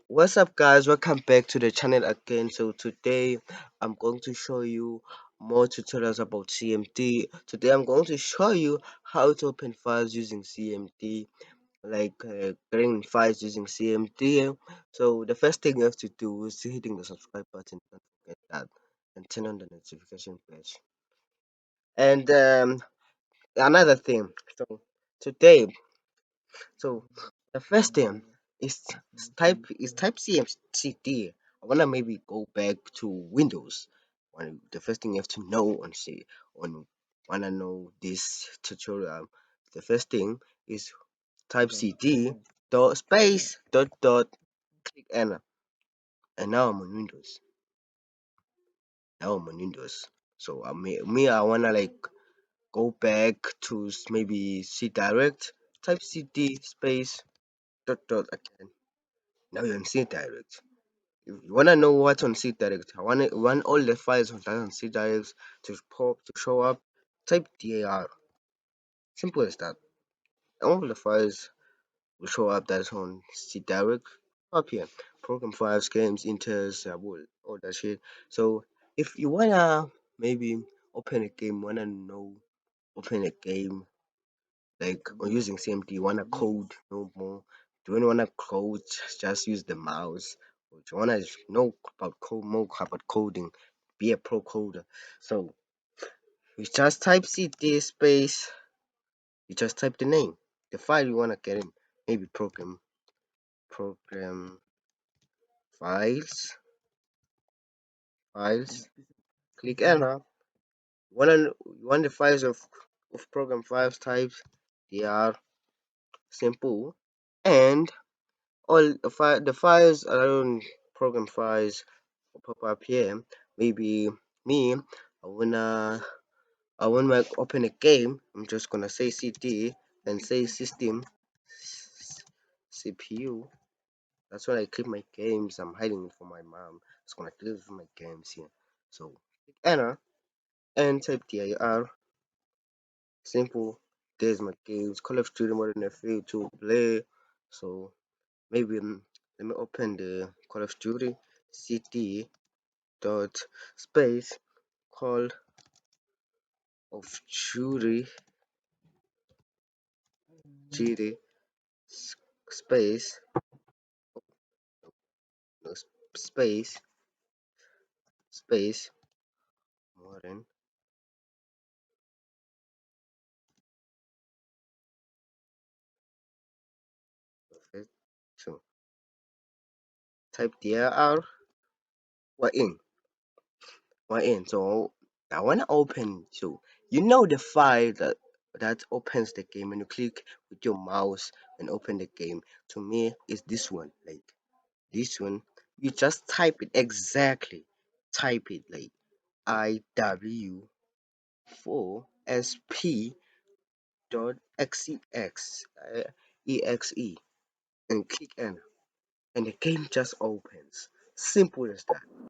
What's up, guys? Welcome back to the channel again. So today I'm going to show you more tutorials about CMD. Today I'm going to show you how to open files using CMD, like creating files using CMD. So the first thing you have to do is hitting the subscribe button. Don't forget that, and turn on the notification page. And another thing. So today So the first thing is type CMCD. I wanna maybe go back to Windows. The first thing you have to know on wanna know this tutorial. The first thing is type CD dot space dot click enter. And now I'm on Windows. Now I'm on Windows. So I wanna like go back to maybe C direct. Type CD space dot again. Now you're on C direct. If you wanna know what's on C direct, I want all the files on C direct to show up. Type DAR. Simple as that. All the files will show up that's on C direct up here. Program files, games, inters, all that shit. So if you wanna maybe open a game, open a game like on using CMD, you wanna code no more. Do you wanna code? Just use the mouse. Or do you wanna know about code more about coding? Be a pro coder. So you just type cd space. You just type the name, the file you wanna get in. Maybe program files. Click enter. You want the files of program files types. They are simple and all the files around program files will pop up here. Maybe me, I wanna I want to open a game. I'm just gonna say CD and say system CPU. That's where I keep my games. I'm hiding it from my mom. It's gonna click my games here. So click enter and type dir. Simple. There's my games. Call of Duty Modern Warfare to play. So maybe let me open the Call of Duty cd dot space Call of Duty GD space no, space space modern warfare 2. Type dir. We're in. We're in. So I wanna open. So you know the file that opens the game and you click with your mouse and open the game. To me, is this one. Like this one, you just type it exactly. Type it like IW4SP dot exe and click enter, and the game just opens. Simple as that.